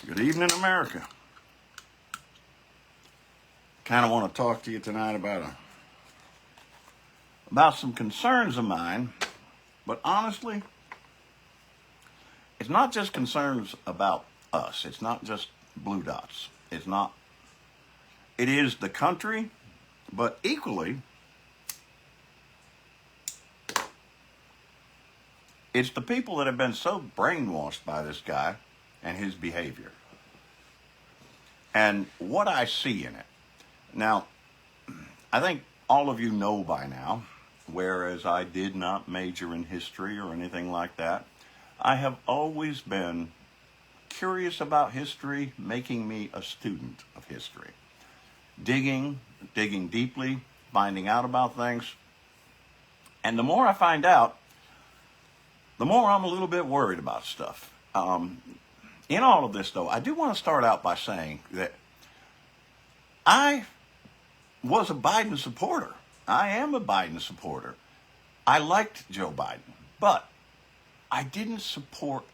Good evening, America. Kind of want to talk to you tonight about some concerns of mine, but honestly, it's not just concerns about us. It's not just blue dots. It's not. It is the country, but equally, it's the people that have been so brainwashed by this guy and his behavior and what I see in it. Now, I think all of you know by now, whereas I did not major in history or anything like that, I have always been curious about history, making me a student of history. Digging deeply, finding out about things. And the more I find out, the more I'm a little bit worried about stuff. In all of this, though, I do want to start out by saying that I was a Biden supporter. I am a Biden supporter. I liked Joe Biden, but I didn't support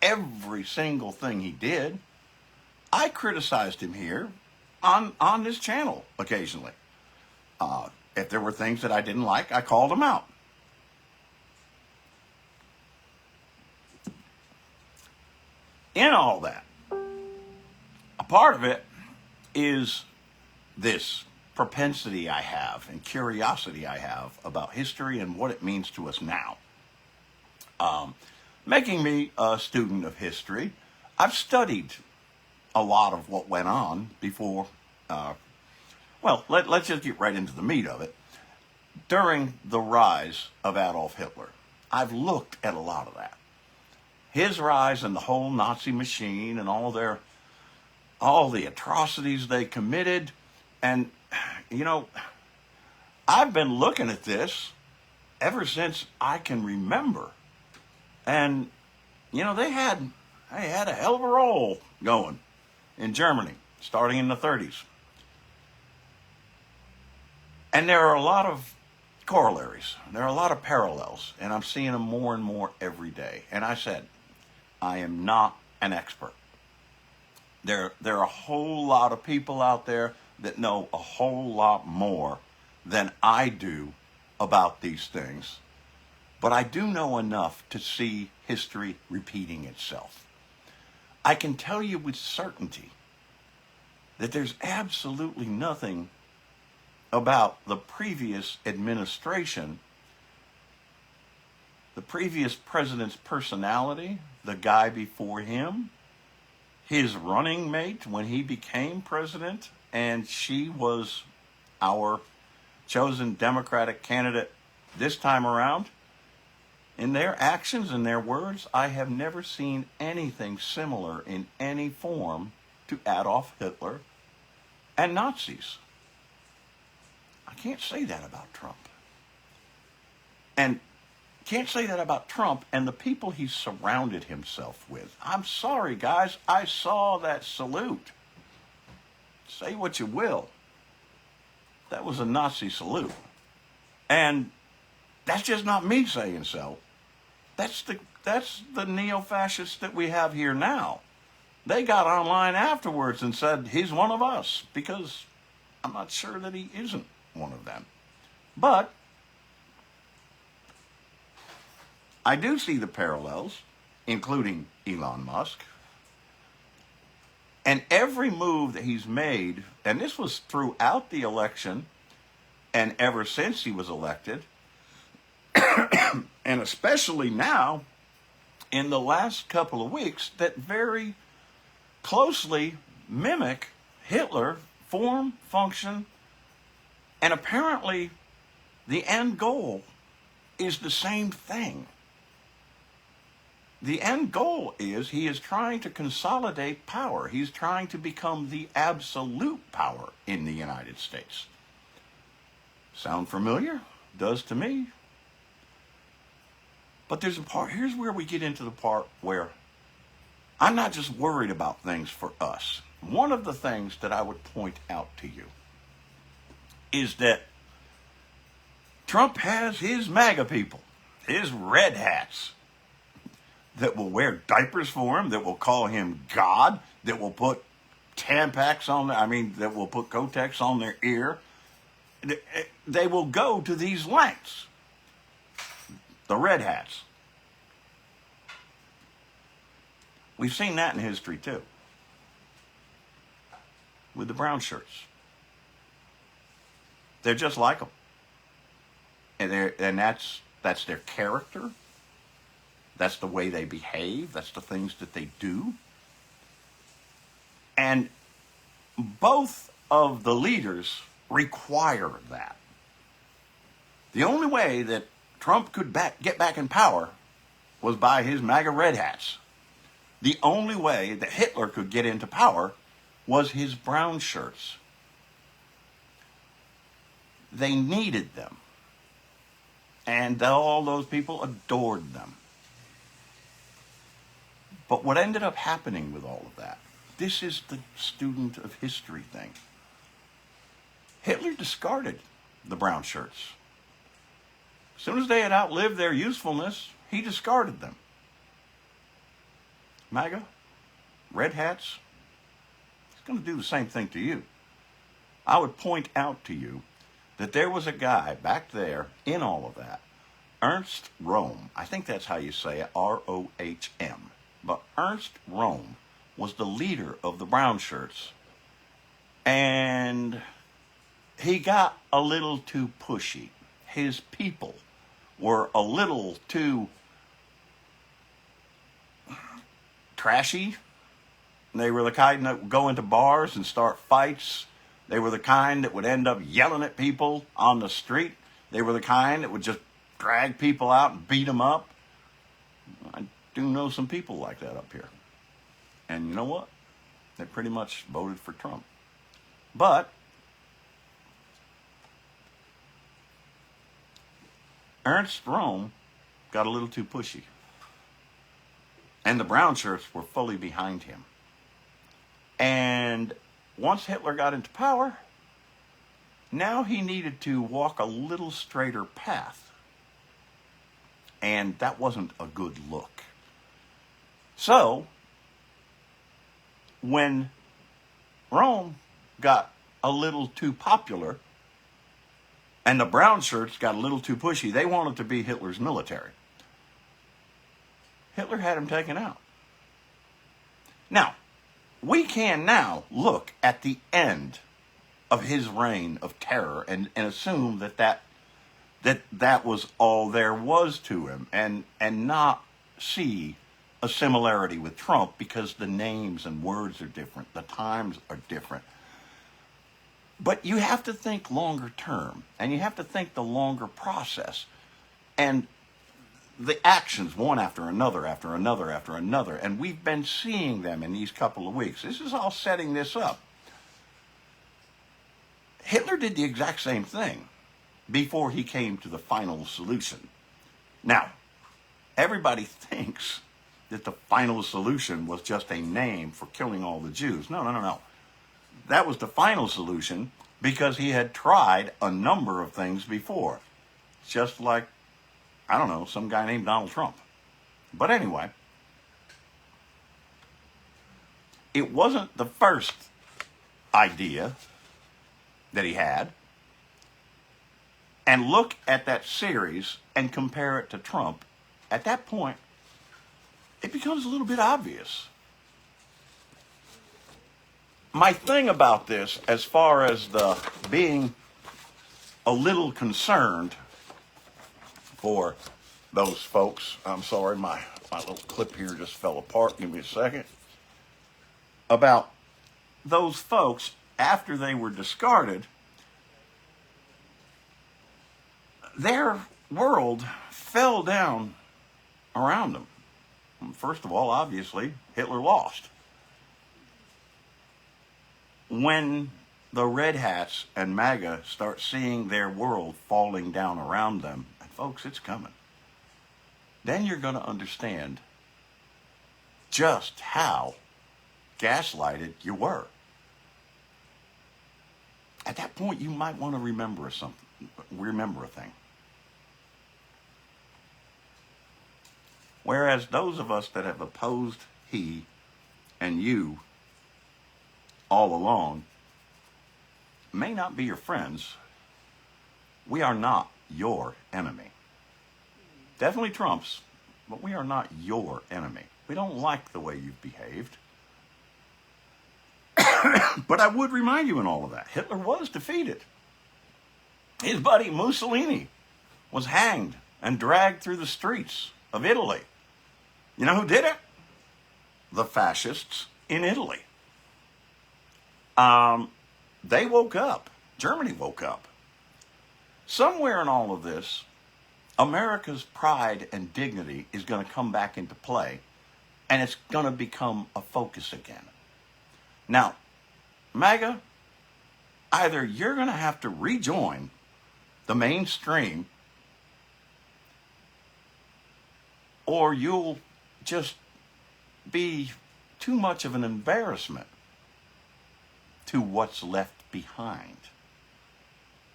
every single thing he did. I criticized him here on this channel occasionally. If there were things that I didn't like, I called him out. In all that, a part of it is this propensity I have and curiosity I have about history and what it means to us now. Making me a student of history, I've studied a lot of what went on before, let's just get right into the meat of it. During the rise of Adolf Hitler, I've looked at a lot of that. His rise and the whole Nazi machine and all the atrocities they committed. And, I've been looking at this ever since I can remember. And, they had a hell of a roll going in Germany, starting in the 30s. And there are a lot of corollaries. There are a lot of parallels, and I'm seeing them more and more every day. And I said, I am not an expert. There are a whole lot of people out there that know a whole lot more than I do about these things. But I do know enough to see history repeating itself. I can tell you with certainty that there's absolutely nothing about the previous administration, the previous president's personality, the guy before him, his running mate when he became president, and she was our chosen Democratic candidate this time around. In their actions and their words, I have never seen anything similar in any form to Adolf Hitler and Nazis. I can't say that about Trump. And can't say that about Trump and the people he surrounded himself with. I'm sorry, guys. I saw that salute. Say what you will. That was a Nazi salute. And that's just not me saying so. That's the neo-fascists that we have here now. They got online afterwards and said, he's one of us, because I'm not sure that he isn't one of them. But I do see the parallels, including Elon Musk. And every move that he's made, and this was throughout the election and ever since he was elected, and especially now in the last couple of weeks, that very closely mimic Hitler, form, function, and apparently the end goal is the same thing. The end goal is he is trying to consolidate power. He's trying to become the absolute power in the United States. Sound familiar? Does to me. But there's a part, here's where we get into the part where I'm not just worried about things for us. One of the things that I would point out to you is that Trump has his MAGA people, his red hats. that will wear diapers for him, that will call him God, that will put Tampax on that will put Kotex on their ear. They will go to these lengths. The red hats. We've seen that in history too. With the brown shirts. They're just like them. And that's their character. That's the way they behave. That's the things that they do. And both of the leaders require that. The only way that Trump could get back in power was by his MAGA red hats. The only way that Hitler could get into power was his brown shirts. They needed them. And all those people adored them. But what ended up happening with all of that, this is the student of history thing. Hitler discarded the brown shirts. As soon as they had outlived their usefulness, he discarded them. MAGA, red hats, it's going to do the same thing to you. I would point out to you that there was a guy back there in all of that, Ernst Röhm. I think that's how you say it, R-O-H-M. But Ernst Röhm was the leader of the brown shirts. And he got a little too pushy. His people were a little too trashy. They were the kind that would go into bars and start fights. They were the kind that would end up yelling at people on the street. They were the kind that would just drag people out and beat them up. I do know some people like that up here. And you know what? They pretty much voted for Trump. But Ernst Röhm got a little too pushy. And the brown shirts were fully behind him. And once Hitler got into power, now he needed to walk a little straighter path. And that wasn't a good look. So, when Rome got a little too popular and the brown shirts got a little too pushy, they wanted to be Hitler's military. Hitler had him taken out. Now, we can now look at the end of his reign of terror and assume that was all there was to him and not see a similarity with Trump because the names and words are different, the times are different. But you have to think longer term, and you have to think the longer process. And the actions, one after another, after another, after another, and we've been seeing them in these couple of weeks. This is all setting this up. Hitler did the exact same thing before he came to the final solution. Now, everybody thinks that the final solution was just a name for killing all the Jews. No. That was the final solution because he had tried a number of things before. Just like, I don't know, some guy named Donald Trump. But anyway, it wasn't the first idea that he had. And look at that series and compare it to Trump. At that point, it becomes a little bit obvious. My thing about this, as far as the being a little concerned for those folks, I'm sorry, my little clip here just fell apart. Give me a second. About those folks, after they were discarded, their world fell down around them. First of all, obviously, Hitler lost. When the Red Hats and MAGA start seeing their world falling down around them, and folks, it's coming, then you're going to understand just how gaslighted you were. At that point, you might want to remember a thing. Whereas those of us that have opposed he and you all along may not be your friends. We are not your enemy. Definitely Trump's, but we are not your enemy. We don't like the way you've behaved. But I would remind you in all of that, Hitler was defeated. His buddy Mussolini was hanged and dragged through the streets of Italy. You know who did it? The fascists in Italy. They woke up. Germany woke up. Somewhere in all of this, America's pride and dignity is going to come back into play, and it's going to become a focus again. Now, MAGA, either you're going to have to rejoin the mainstream, or you'll just be too much of an embarrassment to what's left behind.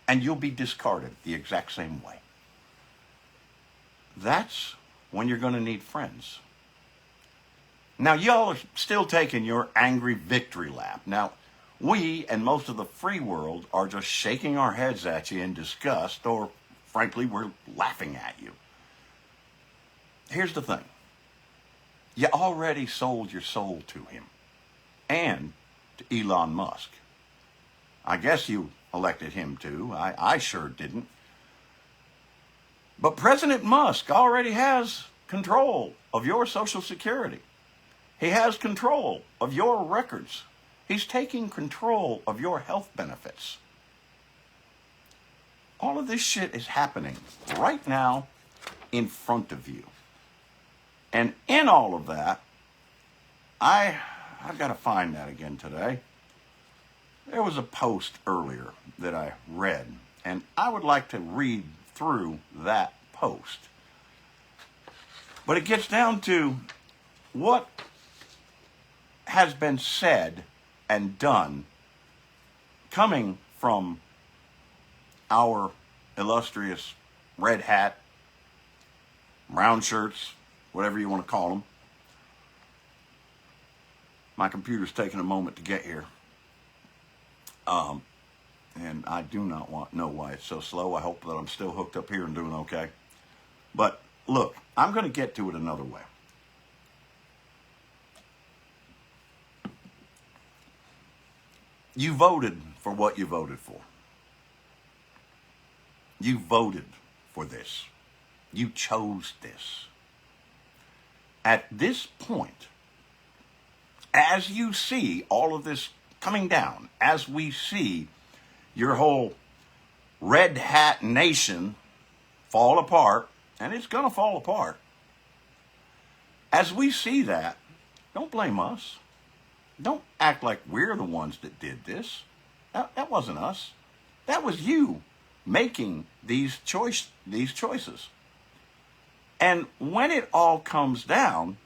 And you'll be discarded the exact same way. That's when you're going to need friends. Now, y'all are still taking your angry victory lap. Now, we and most of the free world are just shaking our heads at you in disgust, or frankly, we're laughing at you. Here's the thing. You already sold your soul to him and to Elon Musk. I guess you elected him too. I sure didn't. But President Musk already has control of your Social Security. He has control of your records. He's taking control of your health benefits. All of this shit is happening right now in front of you. And in all of that, I've got to find that again today. There was a post earlier that I read, and I would like to read through that post. But it gets down to what has been said and done coming from our illustrious red hat, brown shirts, whatever you want to call them. My computer's taking a moment to get here. And I do not know why it's so slow. I hope that I'm still hooked up here and doing okay. But look, I'm going to get to it another way. You voted for what you voted for. You voted for this. You chose this. At this point, as you see all of this coming down, as we see your whole red hat nation fall apart, and it's going to fall apart, as we see that, don't blame us. Don't act like we're the ones that did this. That wasn't us. That was you making these choices. And when it all comes down,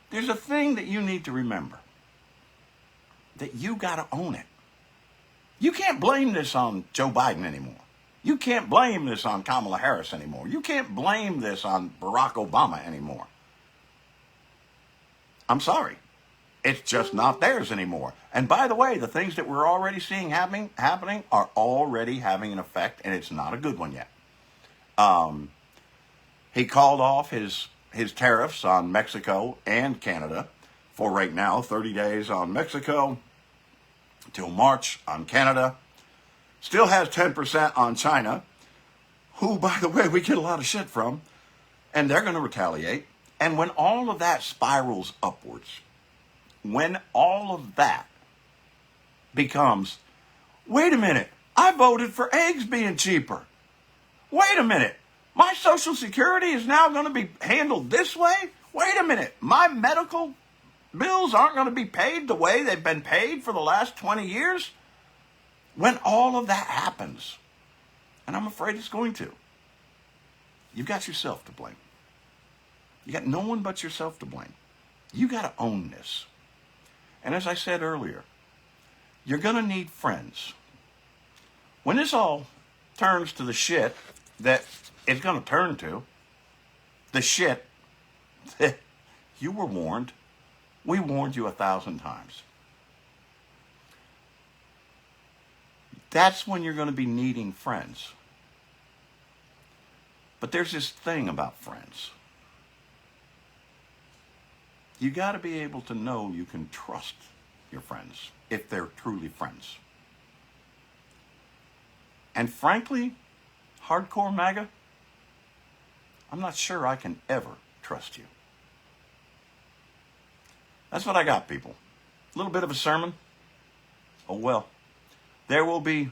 there's a thing that you need to remember. That you got to own it. You can't blame this on Joe Biden anymore. You can't blame this on Kamala Harris anymore. You can't blame this on Barack Obama anymore. I'm sorry. It's just not theirs anymore. And by the way, the things that we're already seeing happening are already having an effect, and it's not a good one yet. He called off his tariffs on Mexico and Canada for right now, 30 days on Mexico, till March on Canada. Still has 10% on China, who, by the way, we get a lot of shit from, and they're going to retaliate. And when all of that spirals upwards, when all of that becomes, wait a minute, I voted for eggs being cheaper. Wait a minute, my Social Security is now going to be handled this way? Wait a minute, my medical bills aren't going to be paid the way they've been paid for the last 20 years? When all of that happens, and I'm afraid it's going to, you've got yourself to blame. You got no one but yourself to blame. You got to own this. And as I said earlier, you're going to need friends. When this all turns to the shit that it's going to turn to, the shit You were warned. We warned you 1,000 times. That's when you're going to be needing friends. But there's this thing about friends. You got to be able to know you can trust your friends if they're truly friends. And frankly, hardcore MAGA, I'm not sure I can ever trust you. That's what I got, people. A little bit of a sermon. Oh well. There will be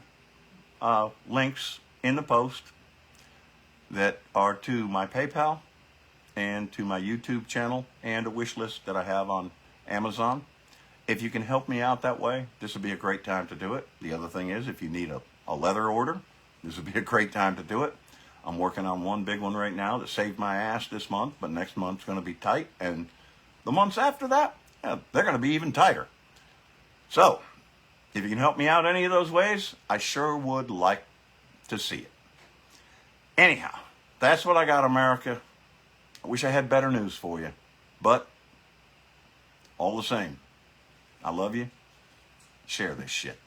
links in the post that are to my PayPal and to my YouTube channel and a wish list that I have on Amazon. If you can help me out that way, this would be a great time to do it. The other thing is, if you need a leather order, this would be a great time to do it. I'm working on one big one right now that saved my ass this month, but next month's going to be tight, and the months after that, yeah, they're going to be even tighter. So, if you can help me out any of those ways, I sure would like to see it. Anyhow, that's what I got, America. I wish I had better news for you, but all the same, I love you. Share this shit.